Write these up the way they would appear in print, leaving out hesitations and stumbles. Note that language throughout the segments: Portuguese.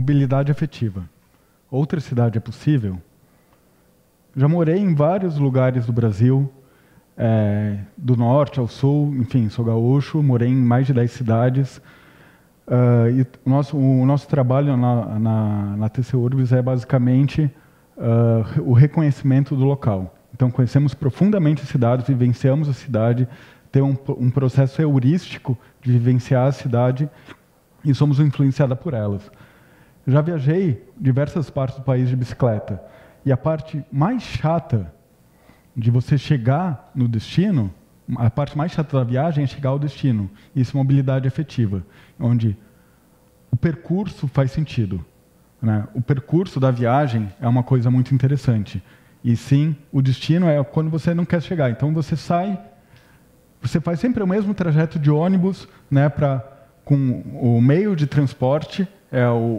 Mobilidade afetiva. Outra cidade é possível? Já morei em vários lugares do Brasil, do norte ao sul, enfim, sou gaúcho, morei em mais de 10 cidades. E o nosso trabalho na TC Urbis é basicamente o reconhecimento do local. Então, conhecemos profundamente a cidade, vivenciamos a cidade, temos um processo heurístico de vivenciar a cidade e somos influenciados por elas. Já viajei diversas partes do país de bicicleta. E a parte mais chata de você chegar no destino, a parte mais chata da viagem é chegar ao destino. Isso é mobilidade afetiva, onde o percurso faz sentido, né? O percurso da viagem é uma coisa muito interessante. E sim, o destino é quando você não quer chegar. Então você sai, você faz sempre o mesmo trajeto de ônibus, né, com o meio de transporte.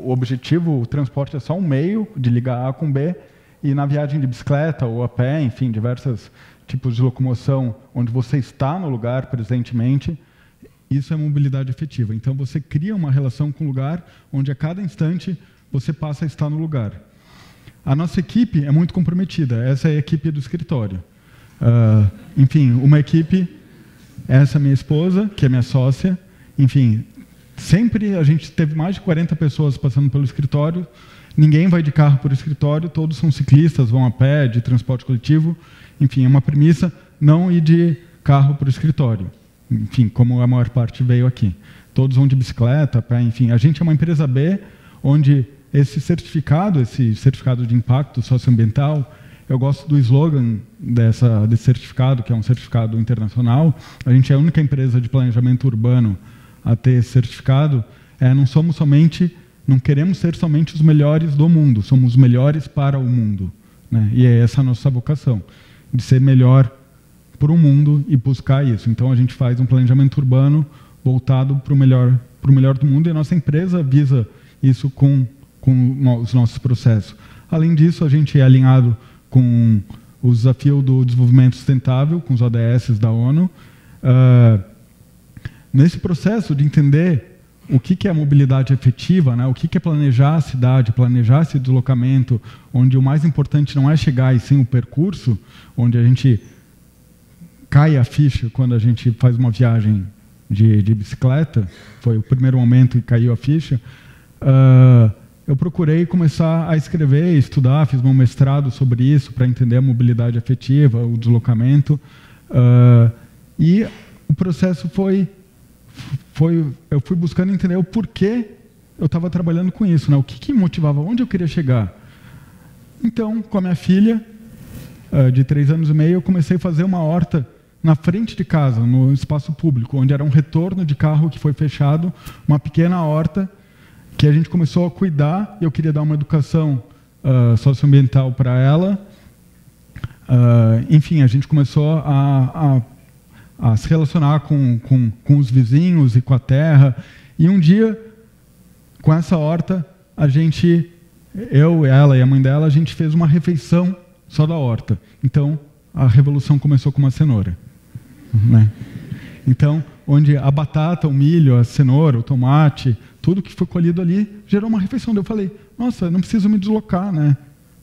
O objetivo, o transporte é só um meio de ligar A com B, e na viagem de bicicleta ou a pé, enfim, diversos tipos de locomoção, onde você está no lugar presentemente, isso é mobilidade afetiva. Então, você cria uma relação com o lugar, onde a cada instante você passa a estar no lugar. A nossa equipe é muito comprometida, essa é a equipe do escritório. Enfim, uma equipe, essa é minha esposa, que é minha sócia, enfim, sempre a gente teve mais de 40 pessoas passando pelo escritório, ninguém vai de carro para o escritório, todos são ciclistas, vão a pé, de transporte coletivo, enfim, é uma premissa não ir de carro para o escritório, enfim, como a maior parte veio aqui. Todos vão de bicicleta, a pé, enfim. A gente é uma empresa B, onde esse certificado de impacto socioambiental, eu gosto do slogan desse certificado, que é um certificado internacional. A gente é a única empresa de planejamento urbano a ter esse certificado. Não queremos ser somente os melhores do mundo, somos os melhores para o mundo, né? E é essa a nossa vocação, de ser melhor para o mundo e buscar isso. Então, a gente faz um planejamento urbano voltado para o melhor do mundo, e a nossa empresa visa isso com os nossos processos. Além disso, a gente é alinhado com o desafio do desenvolvimento sustentável, com os ODS da ONU. Nesse processo de entender o que é a mobilidade efetiva, né? O que é planejar a cidade, planejar esse deslocamento, onde o mais importante não é chegar, e sim o percurso, onde a gente cai a ficha quando a gente faz uma viagem de bicicleta, foi o primeiro momento que caiu a ficha. Eu procurei começar a escrever, estudar, fiz meu mestrado sobre isso, para entender a mobilidade afetiva, o deslocamento, e o processo eu fui buscando entender o porquê eu estava trabalhando com isso, né? O que me motivava, onde eu queria chegar. Então, com a minha filha, de 3 anos e meio, eu comecei a fazer uma horta na frente de casa, no espaço público, onde era um retorno de carro que foi fechado, uma pequena horta que a gente começou a cuidar, e eu queria dar uma educação socioambiental para ela. Enfim, a gente começou a se relacionar com os vizinhos e com a terra. E um dia, com essa horta, eu, ela e a mãe dela, a gente fez uma refeição só da horta. Então, a revolução começou com uma cenoura, né? Então, onde a batata, o milho, a cenoura, o tomate, tudo que foi colhido ali, gerou uma refeição. Daí eu falei, nossa, não preciso me deslocar, né?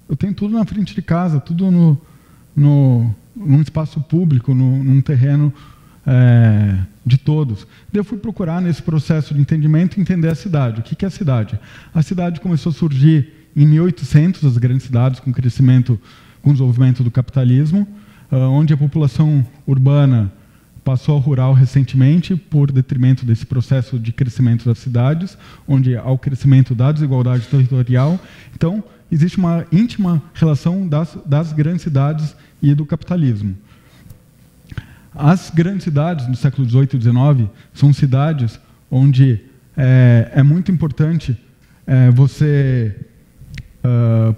Eu tenho tudo na frente de casa, tudo num espaço público, num terreno de todos. Daí eu fui procurar, nesse processo de entendimento, entender a cidade. O que é a cidade? A cidade começou a surgir em 1800, as grandes cidades, com o desenvolvimento do capitalismo, onde a população urbana passou ao rural recentemente, por detrimento desse processo de crescimento das cidades, onde há o crescimento da desigualdade territorial. Então, existe uma íntima relação das grandes cidades e do capitalismo. As grandes cidades do século XVIII e XIX são cidades onde é muito importante você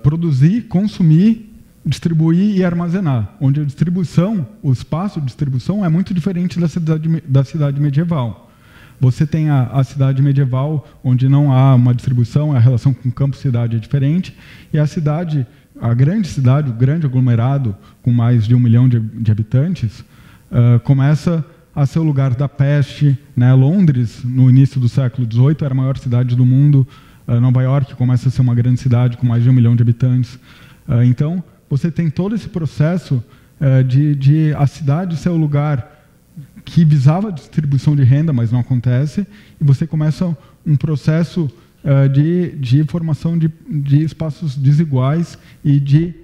produzir, consumir, distribuir e armazenar, onde a distribuição, o espaço de distribuição é muito diferente da cidade medieval. Você tem a cidade medieval, onde não há uma distribuição, a relação com campo-cidade é diferente, e a grande cidade, o grande aglomerado, com mais de 1 milhão de habitantes, começa a ser o lugar da peste, né? Londres, no início do século XVIII, era a maior cidade do mundo, Nova York começa a ser uma grande cidade com mais de 1 milhão de habitantes. Então, você tem todo esse processo de a cidade ser o lugar que visava a distribuição de renda, mas não acontece, e você começa um processo de formação de espaços desiguais e de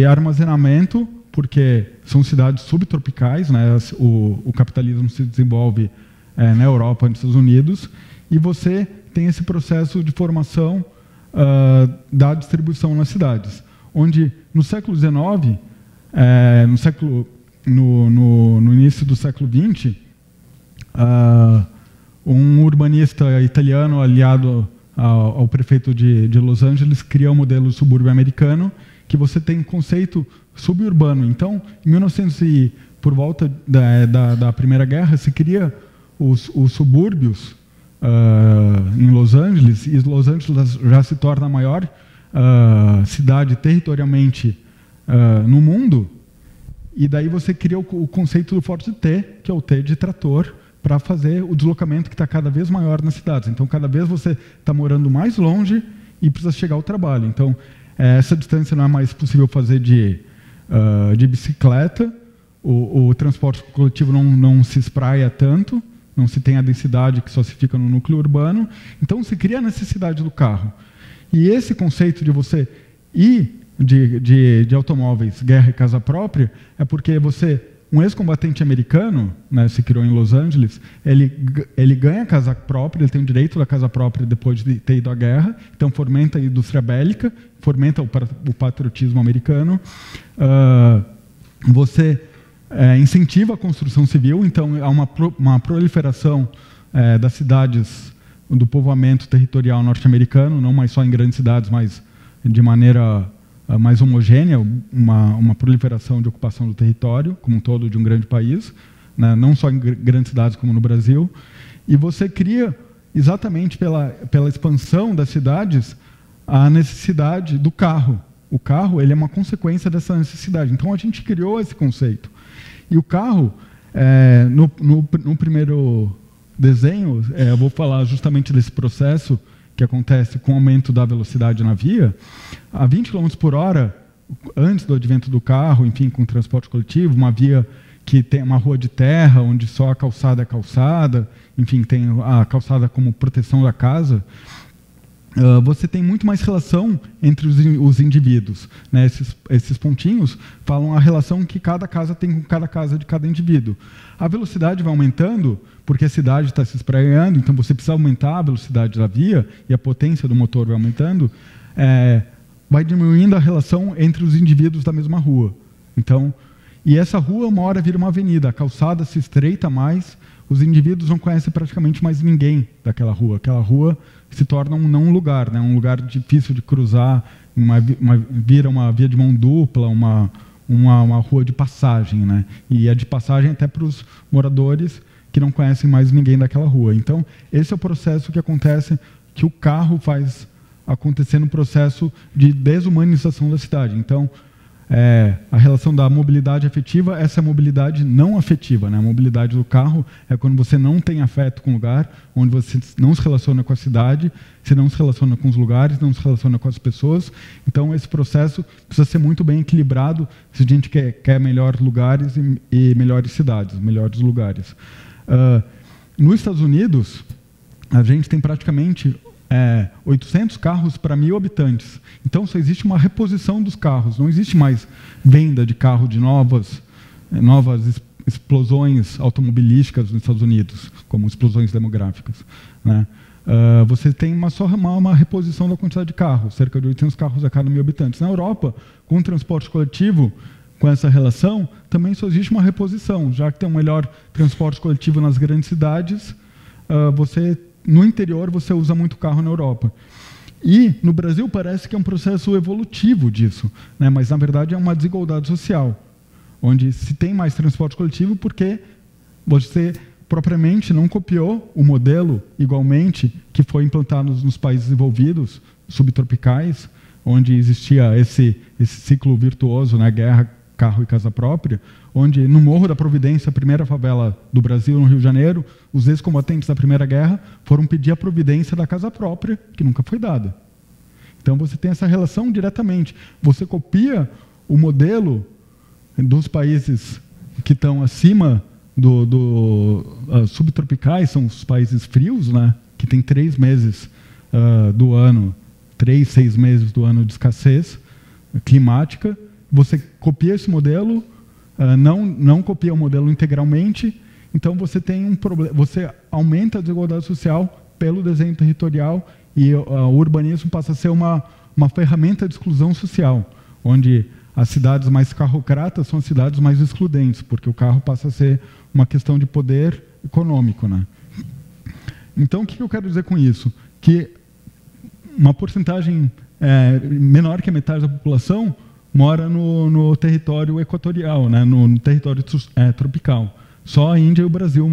armazenamento, porque são cidades subtropicais, né? O capitalismo se desenvolve na Europa e nos Estados Unidos, e você tem esse processo de formação da distribuição nas cidades, onde no século XIX, no início do século XX, um urbanista italiano aliado ao prefeito de Los Angeles cria o modelo subúrbio americano, que você tem um conceito suburbano. Então, em 1900 por volta da Primeira Guerra, se cria os subúrbios em Los Angeles, e Los Angeles já se torna a maior cidade territorialmente no mundo, e daí você cria o conceito do forte T, que é o T de trator, para fazer o deslocamento que está cada vez maior nas cidades. Então, cada vez você está morando mais longe e precisa chegar ao trabalho. Então, essa distância não é mais possível fazer de bicicleta, o transporte coletivo não se espraia tanto, não se tem a densidade que só se fica no núcleo urbano, então se cria a necessidade do carro. E esse conceito de você ir de automóveis, guerra e casa própria, é porque um ex-combatente americano, né, se criou em Los Angeles, ele ganha casa própria, ele tem o direito da casa própria depois de ter ido à guerra, então fomenta a indústria bélica, fomenta o patriotismo americano, você incentiva a construção civil, então há uma proliferação das cidades, do povoamento territorial norte-americano, não mais só em grandes cidades, mas de maneira mais homogênea, uma proliferação de ocupação do território, como um todo, de um grande país, né, não só em grandes cidades como no Brasil, e você cria, exatamente pela expansão das cidades, a necessidade do carro. O carro ele é uma consequência dessa necessidade. Então, a gente criou esse conceito. E o carro, no primeiro desenho, eu vou falar justamente desse processo que acontece com o aumento da velocidade na via. A 20 km por hora, antes do advento do carro, enfim, com o transporte coletivo, uma via que tem uma rua de terra, onde só a calçada é calçada, enfim, tem a calçada como proteção da casa, você tem muito mais relação entre os indivíduos, né? Esses pontinhos falam a relação que cada casa tem com cada casa de cada indivíduo. A velocidade vai aumentando, porque a cidade está se espraiando, então você precisa aumentar a velocidade da via, e a potência do motor vai aumentando, vai diminuindo a relação entre os indivíduos da mesma rua. Então, e essa rua, uma hora vira uma avenida, a calçada se estreita mais, os indivíduos não conhecem praticamente mais ninguém daquela rua. Aquela rua se torna um não lugar, né? Um lugar difícil de cruzar, vira uma via de mão dupla, uma rua de passagem, né? E é de passagem até para os moradores que não conhecem mais ninguém daquela rua. Então, esse é o processo que acontece, que o carro faz acontecer no processo de desumanização da cidade. Então, a relação da mobilidade afetiva, essa é a mobilidade não afetiva, né? A mobilidade do carro é quando você não tem afeto com o lugar, onde você não se relaciona com a cidade, você não se relaciona com os lugares, não se relaciona com as pessoas. Então, esse processo precisa ser muito bem equilibrado se a gente quer melhores lugares e melhores cidades, melhores lugares. Nos Estados Unidos, a gente tem praticamente 800 carros para 1.000 habitantes. Então, só existe uma reposição dos carros. Não existe mais venda de carro de novas explosões automobilísticas nos Estados Unidos, como explosões demográficas, né? Você tem só uma reposição da quantidade de carros, cerca de 800 carros a cada 1.000 habitantes. Na Europa, com o transporte coletivo, com essa relação, também só existe uma reposição. Já que tem um melhor transporte coletivo nas grandes cidades, no interior você usa muito carro na Europa. E no Brasil parece que é um processo evolutivo disso, né? Mas na verdade é uma desigualdade social, onde se tem mais transporte coletivo porque você propriamente não copiou o modelo igualmente que foi implantado nos países desenvolvidos, subtropicais, onde existia esse ciclo virtuoso, né? Guerra, carro e casa própria, onde no Morro da Providência, a primeira favela do Brasil, no Rio de Janeiro, os ex-combatentes da Primeira Guerra foram pedir a providência da casa própria, que nunca foi dada. Então você tem essa relação diretamente. Você copia o modelo dos países que estão acima subtropicais, são os países frios, né, que tem 3 meses do ano, 3, 6 meses do ano de escassez climática. Você copia esse modelo, não copia o modelo integralmente, então você tem um problema, você aumenta a desigualdade social pelo desenho territorial e o urbanismo passa a ser uma ferramenta de exclusão social, onde as cidades mais carrocratas são as cidades mais excludentes, porque o carro passa a ser uma questão de poder econômico, né? Então, o que eu quero dizer com isso? Que uma porcentagem menor que a metade da população mora no território equatorial, né? no território tropical. Só a Índia e o Brasil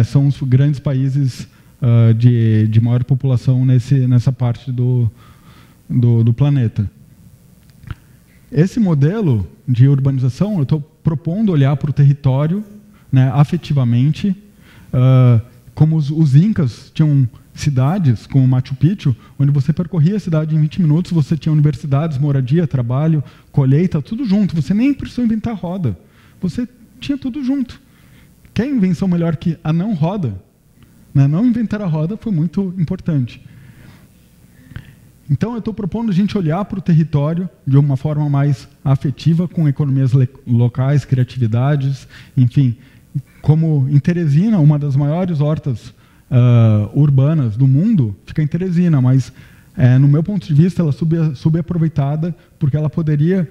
são os grandes países de maior população nessa parte do planeta. Esse modelo de urbanização, eu estou propondo olhar para o território, né, afetivamente, como os incas tinham cidades, como Machu Picchu, onde você percorria a cidade em 20 minutos, você tinha universidades, moradia, trabalho, colheita, tudo junto. Você nem precisou inventar roda. Você tinha tudo junto. Quer invenção melhor que a não roda? Né? Não inventar a roda foi muito importante. Então, eu estou propondo a gente olhar para o território de uma forma mais afetiva, com economias locais, criatividades, enfim. Como em Teresina, uma das maiores hortas urbanas do mundo, fica em Teresina, mas, no meu ponto de vista, ela é subaproveitada, porque ela poderia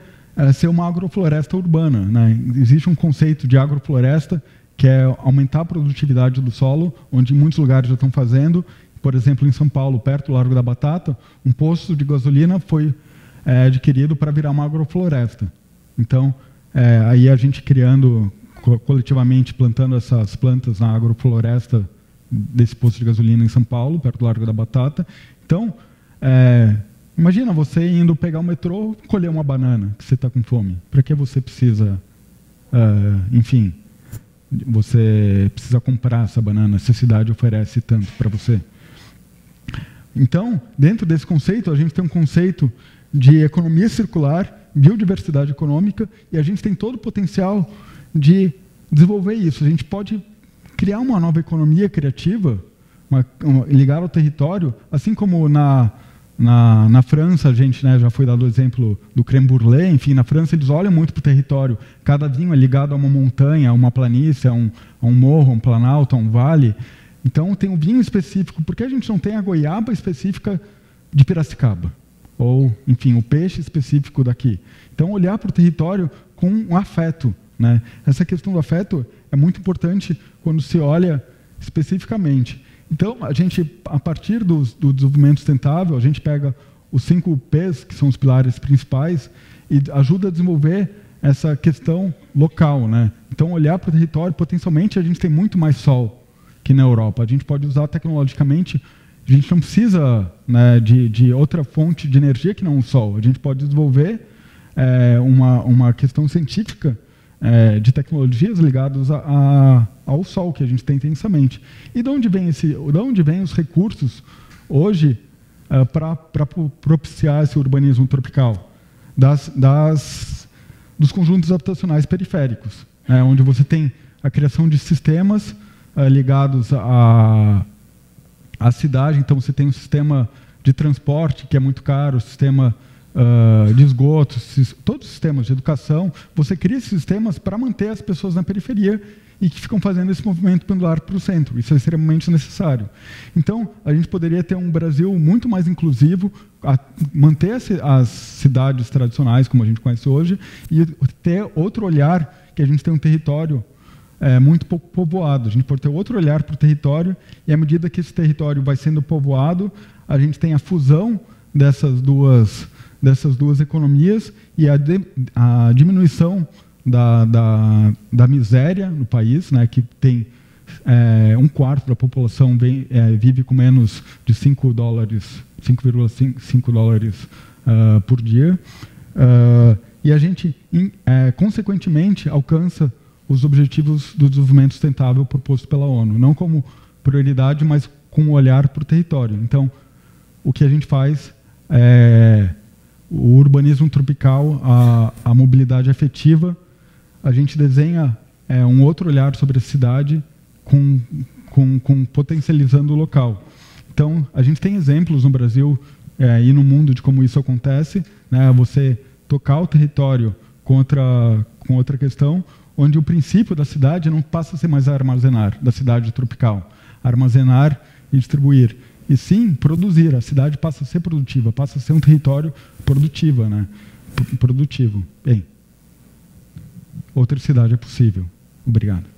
ser uma agrofloresta urbana, né? Existe um conceito de agrofloresta, que é aumentar a produtividade do solo, onde em muitos lugares já estão fazendo. Por exemplo, em São Paulo, perto do Largo da Batata, um posto de gasolina foi adquirido para virar uma agrofloresta. Então, aí a gente criando, coletivamente, plantando essas plantas na agrofloresta desse posto de gasolina em São Paulo, perto do Largo da Batata. Então, imagina você indo pegar o metrô, colher uma banana, que você está com fome. Para que você precisa, enfim, você precisa comprar essa banana, se a cidade oferece tanto para você? Então, dentro desse conceito, a gente tem um conceito de economia circular, biodiversidade econômica, e a gente tem todo o potencial de desenvolver isso. A gente pode criar uma nova economia criativa, ligada ao território, assim como na França, a gente, né, já foi dado o exemplo do crème brûlée, enfim, na França eles olham muito para o território. Cada vinho é ligado a uma montanha, a uma planície, a um morro, a um planalto, a um vale. Então, tem um vinho específico. Por que a gente não tem a goiaba específica de Piracicaba? Ou, enfim, o peixe específico daqui. Então, olhar para o território com um afeto, né? Essa questão do afeto é muito importante quando se olha especificamente. Então, a gente, a partir do desenvolvimento sustentável, a gente pega os 5 P's, que são os pilares principais, e ajuda a desenvolver essa questão local, né? Então, olhar para o território, potencialmente, a gente tem muito mais sol que na Europa. A gente pode usar tecnologicamente, a gente não precisa, né, de outra fonte de energia que não o sol. A gente pode desenvolver uma questão científica de tecnologias ligadas ao sol, que a gente tem intensamente. E de onde vem os recursos hoje para propiciar esse urbanismo tropical? Dos conjuntos habitacionais periféricos, onde você tem a criação de sistemas ligados à cidade. Então, você tem um sistema de transporte, que é muito caro, o sistema de esgoto, todos os sistemas de educação. Você cria esses sistemas para manter as pessoas na periferia e que ficam fazendo esse movimento pendular para o centro. Isso é extremamente necessário. Então, a gente poderia ter um Brasil muito mais inclusivo, manter as cidades tradicionais, como a gente conhece hoje, e ter outro olhar, que a gente tem um território muito pouco povoado. A gente pode ter outro olhar para o território, e à medida que esse território vai sendo povoado, a gente tem a fusão dessas duas economias e a diminuição da miséria no país, né, que tem 1/4 da população vive com menos de $5,5 por dia. e a gente, consequentemente, alcança os objetivos do desenvolvimento sustentável proposto pela ONU, não como prioridade, mas com um olhar para o território. Então, o que a gente faz é o urbanismo tropical, a mobilidade afetiva, a gente desenha um outro olhar sobre a cidade potencializando o local. Então, a gente tem exemplos no Brasil e no mundo de como isso acontece, né? Você tocar o território com outra questão, onde o princípio da cidade não passa a ser mais armazenar, da cidade tropical, armazenar e distribuir, e sim produzir. A cidade passa a ser produtiva, passa a ser um território produtivo, né? Produtivo. Bem, outra cidade é possível. Obrigado.